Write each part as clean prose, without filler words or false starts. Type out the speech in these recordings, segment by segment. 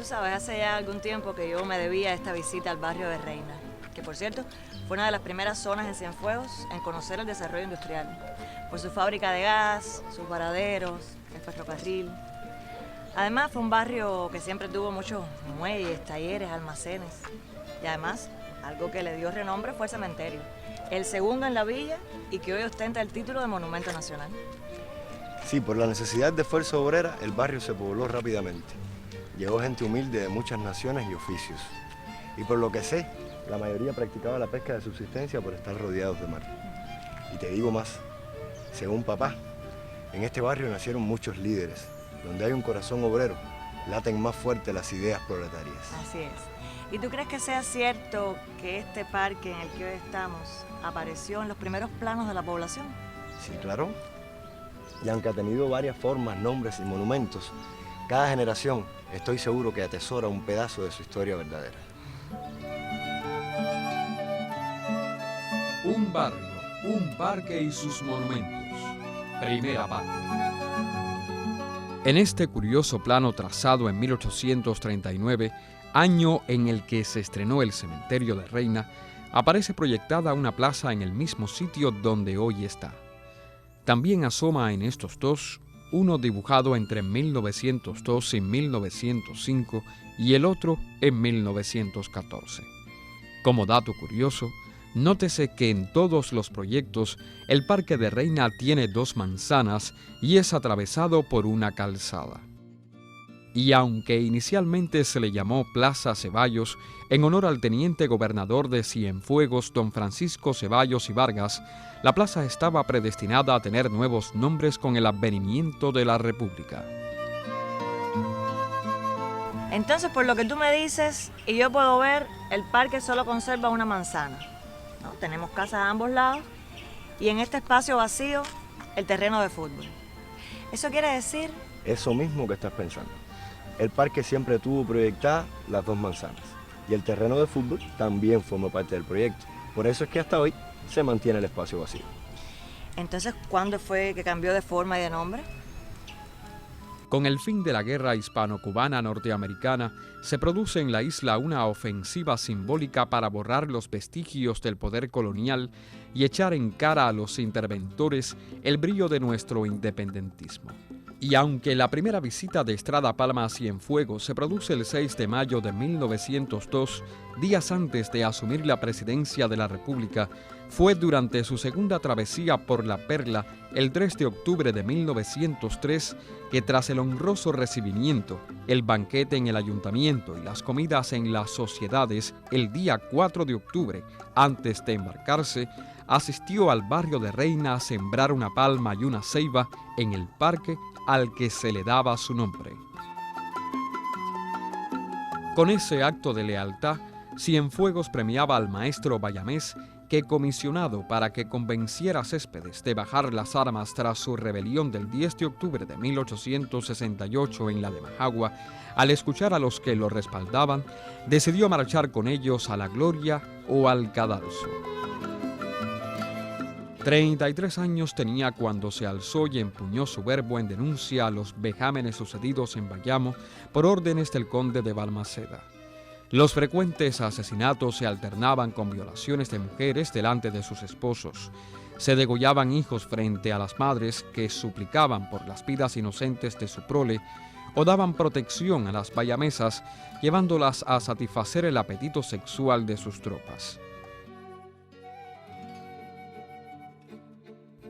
sabes, hace ya algún tiempo que yo me debía esta visita al barrio de Reina, que por cierto fue una de las primeras zonas en Cienfuegos en conocer el desarrollo industrial, por su fábrica de gas, sus paraderos, el ferrocarril. Además fue un barrio que siempre tuvo muchos muelles, talleres, almacenes y además algo que le dio renombre fue el cementerio, el segundo en la villa y que hoy ostenta el título de Monumento Nacional. Sí, por la necesidad de fuerza obrera, el barrio se pobló rápidamente. Llegó gente humilde de muchas naciones y oficios. Y por lo que sé, la mayoría practicaba la pesca de subsistencia por estar rodeados de mar. Y te digo más, según papá, en este barrio nacieron muchos líderes. Donde hay un corazón obrero, laten más fuerte las ideas proletarias. Así es. ¿Y tú crees que sea cierto que este parque en el que hoy estamos apareció en los primeros planos de la población? Sí, claro. Y aunque ha tenido varias formas, nombres y monumentos, cada generación estoy seguro que atesora un pedazo de su historia verdadera. Un barrio, un parque y sus monumentos. Primera parte. En este curioso plano trazado en 1839, año en el que se estrenó el cementerio de Reina, aparece proyectada una plaza en el mismo sitio donde hoy está. También asoma en estos dos, uno dibujado entre 1902 y 1905 y el otro en 1914. Como dato curioso, nótese que en todos los proyectos el Parque de Reina tiene 2 manzanas y es atravesado por una calzada. Y aunque inicialmente se le llamó Plaza Ceballos, en honor al teniente gobernador de Cienfuegos, don Francisco Ceballos y Vargas, la plaza estaba predestinada a tener nuevos nombres con el advenimiento de la República. Entonces, por lo que tú me dices, y yo puedo ver, el parque solo conserva una manzana, ¿no? Tenemos casas a ambos lados y en este espacio vacío, el terreno de fútbol. ¿Eso quiere decir? Eso mismo que estás pensando. El parque siempre tuvo proyectadas las 2 manzanas y el terreno de fútbol también formó parte del proyecto. Por eso es que hasta hoy se mantiene el espacio vacío. Entonces, ¿cuándo fue que cambió de forma y de nombre? Con el fin de la guerra hispano-cubana norteamericana, se produce en la isla una ofensiva simbólica para borrar los vestigios del poder colonial y echar en cara a los interventores el brillo de nuestro independentismo. Y aunque la primera visita de Estrada Palma a Cienfuegos se produce el 6 de mayo de 1902, días antes de asumir la presidencia de la República, fue durante su segunda travesía por la Perla, el 3 de octubre de 1903, que tras el honroso recibimiento, el banquete en el ayuntamiento y las comidas en las sociedades, el día 4 de octubre, antes de embarcarse, asistió al barrio de Reina a sembrar una palma y una ceiba en el parque al que se le daba su nombre. Con ese acto de lealtad, Cienfuegos premiaba al maestro bayamés que, comisionado para que convenciera a Céspedes de bajar las armas tras su rebelión del 10 de octubre de 1868 en la de Majagua, al escuchar a los que lo respaldaban, decidió marchar con ellos a la gloria o al cadalso. 33 años tenía cuando se alzó y empuñó su verbo en denuncia a los vejámenes sucedidos en Bayamo por órdenes del conde de Balmaceda. Los frecuentes asesinatos se alternaban con violaciones de mujeres delante de sus esposos. Se degollaban hijos frente a las madres que suplicaban por las vidas inocentes de su prole o daban protección a las bayamesas, llevándolas a satisfacer el apetito sexual de sus tropas.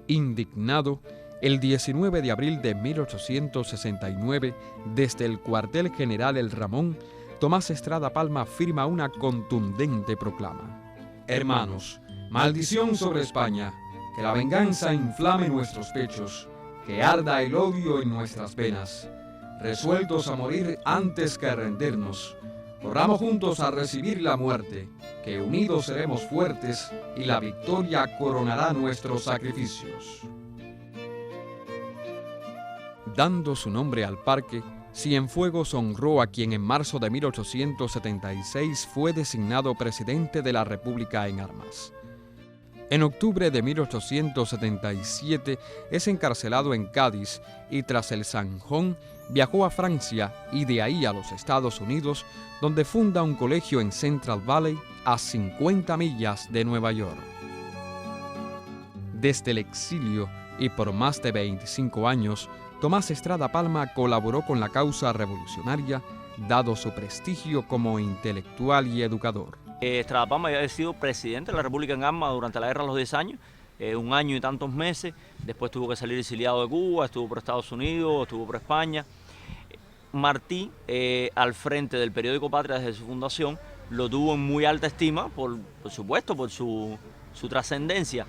Indignado, el 19 de abril de 1869, desde el cuartel general El Ramón, Tomás Estrada Palma firma una contundente proclama. Hermanos, maldición sobre España, que la venganza inflame nuestros pechos, que arda el odio en nuestras venas. Resueltos a morir antes que a rendirnos, corramos juntos a recibir la muerte, que unidos seremos fuertes y la victoria coronará nuestros sacrificios. Dando su nombre al parque, Cienfuegos honró a quien en marzo de 1876 fue designado presidente de la República en armas. En octubre de 1877 es encarcelado en Cádiz y tras el zanjón viajó a Francia y de ahí a los Estados Unidos, donde funda un colegio en Central Valley a 50 millas de Nueva York. Desde el exilio y por más de 25 años, Tomás Estrada Palma colaboró con la causa revolucionaria, dado su prestigio como intelectual y educador. Estrada Palma había sido presidente de la República en armas durante la Guerra de los 10 años, 1 año y tantos meses. Después tuvo que salir exiliado de Cuba, estuvo por Estados Unidos, estuvo por España. Martí, al frente del periódico Patria desde su fundación, lo tuvo en muy alta estima, por supuesto, por su trascendencia.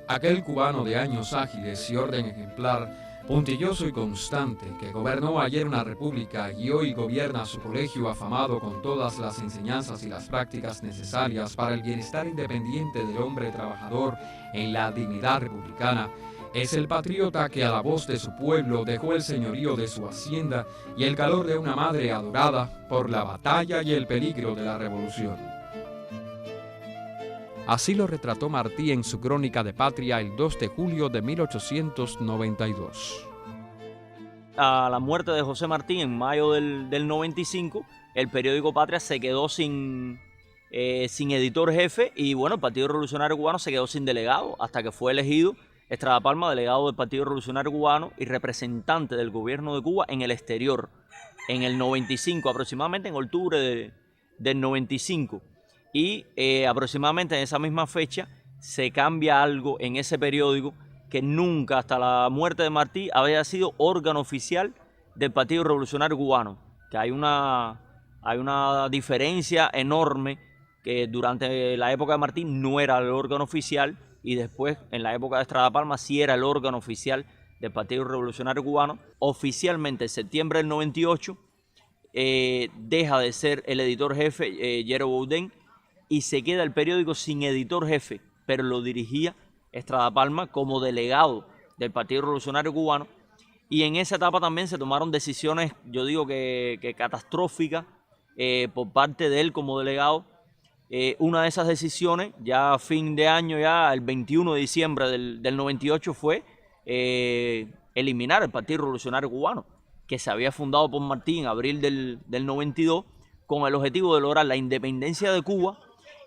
Aquel cubano de años ágiles y orden ejemplar, puntilloso y constante, que gobernó ayer una república y hoy gobierna su colegio afamado con todas las enseñanzas y las prácticas necesarias para el bienestar independiente del hombre trabajador en la dignidad republicana, es el patriota que a la voz de su pueblo dejó el señorío de su hacienda y el calor de una madre adorada por la batalla y el peligro de la revolución. Así lo retrató Martí en su crónica de Patria el 2 de julio de 1892. A la muerte de José Martí en mayo del 95, el periódico Patria se quedó sin editor jefe y bueno, el Partido Revolucionario Cubano se quedó sin delegado hasta que fue elegido Estrada Palma, delegado del Partido Revolucionario Cubano y representante del gobierno de Cuba en el exterior, en el 95, aproximadamente en octubre del 95. Y aproximadamente en esa misma fecha se cambia algo en ese periódico que nunca hasta la muerte de Martí había sido órgano oficial del Partido Revolucionario Cubano, que hay una diferencia enorme, que durante la época de Martí no era el órgano oficial y después en la época de Estrada Palma sí era el órgano oficial del Partido Revolucionario Cubano. Oficialmente en septiembre del 98 deja de ser el editor jefe Yero Boudin y se queda el periódico sin editor jefe, pero lo dirigía Estrada Palma como delegado del Partido Revolucionario Cubano. Y en esa etapa también se tomaron decisiones, yo digo que catastróficas, por parte de él como delegado. Una de esas decisiones, ya a fin de año, ya el 21 de diciembre del 98, fue eliminar el Partido Revolucionario Cubano, que se había fundado por Martí en abril del 92, con el objetivo de lograr la independencia de Cuba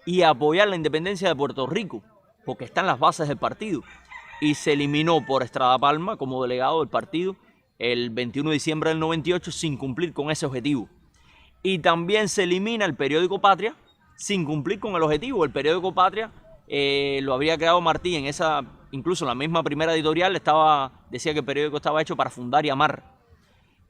y apoyar la independencia de Puerto Rico, porque están las bases del partido. Y se eliminó por Estrada Palma como delegado del partido el 21 de diciembre del 98 sin cumplir con ese objetivo. Y también se elimina el periódico Patria sin cumplir con el objetivo. El periódico Patria lo habría creado Martí en esa, incluso en la misma primera editorial decía que el periódico estaba hecho para fundar y amar.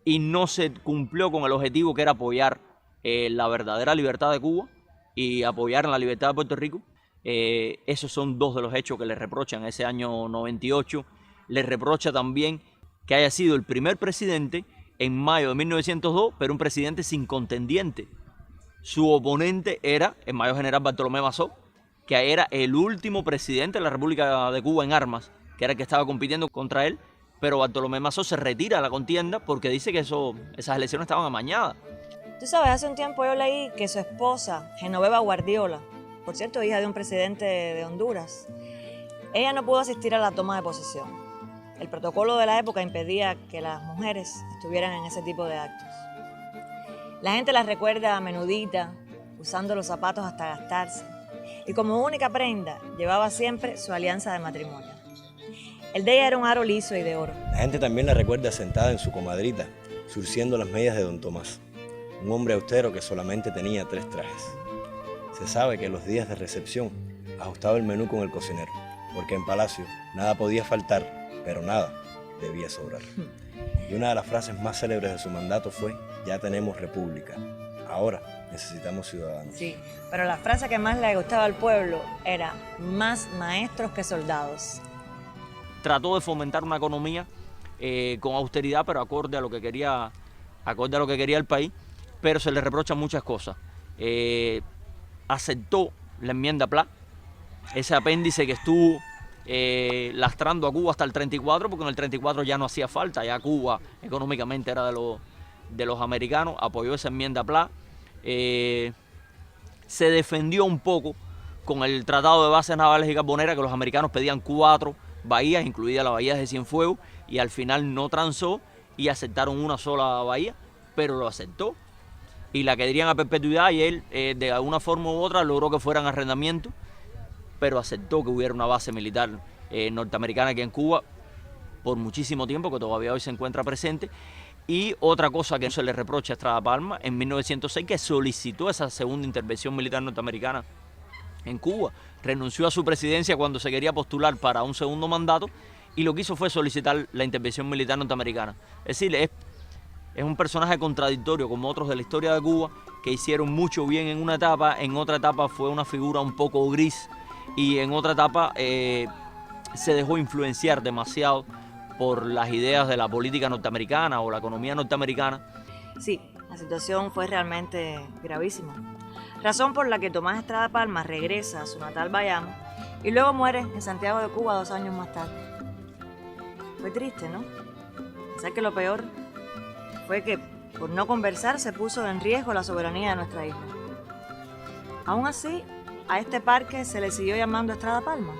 Y no se cumplió con el objetivo que era apoyar la verdadera libertad de Cuba y apoyar en la libertad de Puerto Rico. Esos son dos de los hechos que le reprochan ese año 98. Le reprocha también que haya sido el primer presidente en mayo de 1902, pero un presidente sin contendiente. Su oponente era el mayor general Bartolomé Mazó, que era el último presidente de la República de Cuba en armas, que era el que estaba compitiendo contra él, pero Bartolomé Mazó se retira de la contienda porque dice que esas elecciones estaban amañadas. Tú sabes, hace un tiempo yo leí que su esposa, Genoveva Guardiola, por cierto, hija de un presidente de Honduras, ella no pudo asistir a la toma de posesión. El protocolo de la época impedía que las mujeres estuvieran en ese tipo de actos. La gente la recuerda menudita, usando los zapatos hasta gastarse, y como única prenda llevaba siempre su alianza de matrimonio. El de ella era un aro liso y de oro. La gente también la recuerda sentada en su comadrita, surciendo las medias de don Tomás, un hombre austero que solamente tenía 3 trajes. Se sabe que los días de recepción ajustaba el menú con el cocinero, porque en Palacio nada podía faltar, pero nada debía sobrar. Y una de las frases más célebres de su mandato fue: ya tenemos república, ahora necesitamos ciudadanos. Sí, pero la frase que más le gustaba al pueblo era: más maestros que soldados. Trató de fomentar una economía con austeridad, pero acorde a lo que quería el país, pero se le reprochan muchas cosas. Aceptó la enmienda Pla, ese apéndice que estuvo lastrando a Cuba hasta el 34, porque en el 34 ya no hacía falta, ya Cuba económicamente era de los americanos. Apoyó esa enmienda Pla, se defendió un poco con el Tratado de Bases Navales y Carboneras, que los americanos pedían 4 bahías, incluida la bahía de Cienfuegos, y al final no transó y aceptaron una sola bahía, pero lo aceptó. Y la querían a perpetuidad y él, de alguna forma u otra, logró que fueran arrendamientos, pero aceptó que hubiera una base militar norteamericana aquí en Cuba por muchísimo tiempo, que todavía hoy se encuentra presente. Y otra cosa que no se le reprocha a Estrada Palma, en 1906, que solicitó esa segunda intervención militar norteamericana en Cuba, renunció a su presidencia cuando se quería postular para un segundo mandato y lo que hizo fue solicitar la intervención militar norteamericana. Es decir, es un personaje contradictorio como otros de la historia de Cuba que hicieron mucho bien en una etapa, en otra etapa fue una figura un poco gris y en otra etapa se dejó influenciar demasiado por las ideas de la política norteamericana o la economía norteamericana. Sí, la situación fue realmente gravísima. Razón por la que Tomás Estrada Palma regresa a su natal Bayamo y luego muere en Santiago de Cuba 2 años más tarde. Fue triste, ¿no? Pensar que lo peor fue que por no conversar se puso en riesgo la soberanía de nuestra isla. Aún así, a este parque se le siguió llamando Estrada Palma.